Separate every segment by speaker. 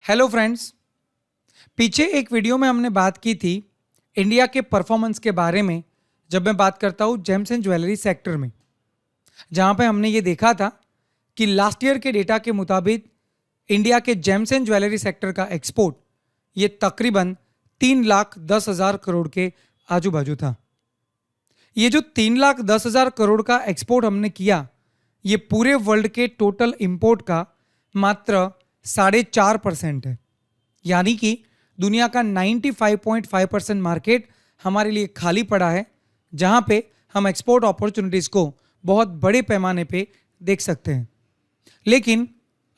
Speaker 1: Hello friends. पीछे एक video में हमने बात की थी इंडिया के परफॉर्मेंस के बारे में। जब मैं बात करता हूँ जेम्स एंड ज्वेलरी सेक्टर में, जहाँ पे हमने ये देखा था कि लास्ट ईयर के डेटा के मुताबिक इंडिया के जेम्स एंड ज्वेलरी सेक्टर का एक्सपोर्ट ये तकरीबन 3,10,000 करोड़ के आजू बाजू था। ये जो 3,10,000 करोड़ का एक्सपोर्ट हमने किया, ये पूरे वर्ल्ड के टोटल इंपोर्ट का मात्र 4.5% है। यानी कि दुनिया का 95.5% मार्केट हमारे लिए खाली पड़ा है, जहां पे हम एक्सपोर्ट अपॉर्चुनिटीज को बहुत बड़े पैमाने पे देख सकते हैं। लेकिन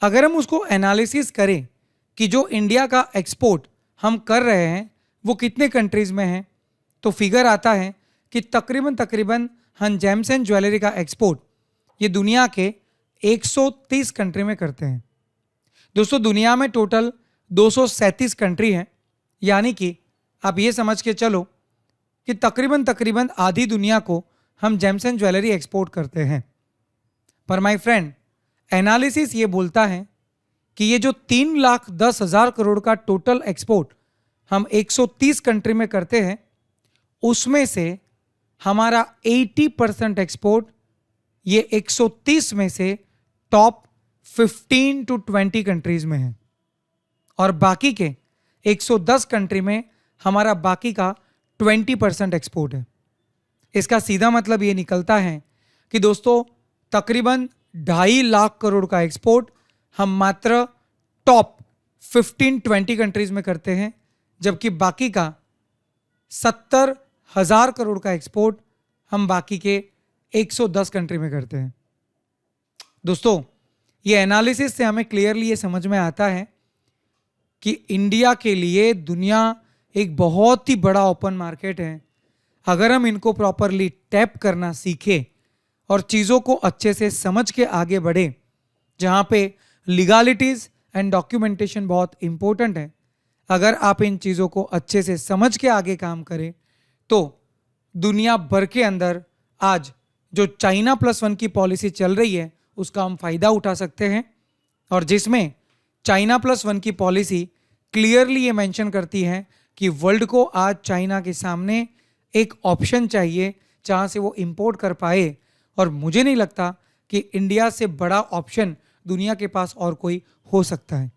Speaker 1: अगर हम उसको एनालिसिस करें कि जो इंडिया का एक्सपोर्ट हम कर रहे हैं वो कितने कंट्रीज में है, तो फिगर आता है कि तकरीबन हम जेम्स एंड ज्वेलरी का एक्सपोर्ट ये दुनिया के 130 कंट्री में करते हैं। दोस्तों, दुनिया में टोटल 237 कंट्री हैं, यानी कि आप ये समझ के चलो कि तकरीबन आधी दुनिया को हम जेम्स एंड ज्वेलरी एक्सपोर्ट करते हैं। पर माय फ्रेंड, एनालिसिस ये बोलता है कि ये जो 3,10,000 करोड़ का टोटल एक्सपोर्ट हम 130 कंट्री में करते हैं, उसमें से हमारा 80% एक्सपोर्ट ये 130 में से टॉप 15 to 20 कंट्रीज में है, और बाकी के 110 कंट्री में हमारा बाकी का 20% एक्सपोर्ट है। इसका सीधा मतलब ये निकलता है कि दोस्तों, तकरीबन 2.5 लाख करोड़ का एक्सपोर्ट हम मात्र टॉप 15-20 कंट्रीज में करते हैं, जबकि बाकी का 70,000 करोड़ का एक्सपोर्ट हम बाकी के 110 कंट्री में करते हैं। दोस्तों, ये एनालिसिस से हमें क्लियरली ये समझ में आता है कि इंडिया के लिए दुनिया एक बहुत ही बड़ा ओपन मार्केट है। अगर हम इनको प्रॉपरली टैप करना सीखें और चीज़ों को अच्छे से समझ के आगे बढ़े, जहाँ पे लीगलिटीज़ एंड डॉक्यूमेंटेशन बहुत इंपॉर्टेंट है, अगर आप इन चीज़ों को अच्छे से समझ के आगे काम करें तो दुनिया भर के अंदर आज जो चाइना +1 की पॉलिसी चल रही है उसका हम फायदा उठा सकते हैं, और जिसमें चाइना +1 की पॉलिसी क्लियरली ये मेंशन करती है कि वर्ल्ड को आज चाइना के सामने एक ऑप्शन चाहिए जहां से वो इंपोर्ट कर पाए, और मुझे नहीं लगता कि इंडिया से बड़ा ऑप्शन दुनिया के पास और कोई हो सकता है।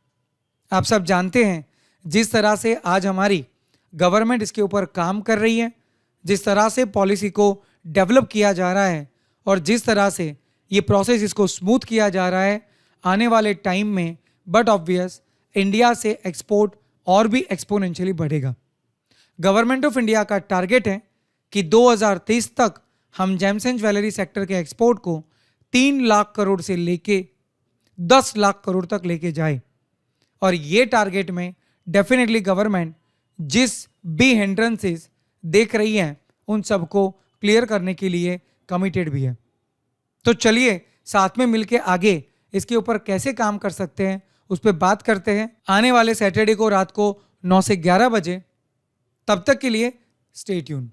Speaker 1: आप सब जानते हैं जिस तरह से आज हमारी गवर्नमेंट इसके ऊपर काम कर रही है, जिस तरह से पॉलिसी को डेवलप किया जा रहा है, और जिस तरह से ये प्रोसेस इसको स्मूथ किया जा रहा है, आने वाले टाइम में बट ऑब्वियस इंडिया से एक्सपोर्ट और भी एक्सपोनेंशियली बढ़ेगा। गवर्नमेंट ऑफ इंडिया का टारगेट है कि 2030 तक हम जेम्स एंड ज्वेलरी सेक्टर के एक्सपोर्ट को 3 लाख करोड़ से लेके 10 लाख करोड़ तक लेके जाए, और ये टारगेट में डेफिनेटली गवर्नमेंट जिस भी हिंड्रेंसेस देख रही है उन सबको क्लियर करने के लिए कमिटेड भी है। तो चलिए साथ में मिलके आगे इसके ऊपर कैसे काम कर सकते हैं उस पर बात करते हैं आने वाले सैटरडे को रात को 9 से 11 बजे। तब तक के लिए स्टे ट्यून।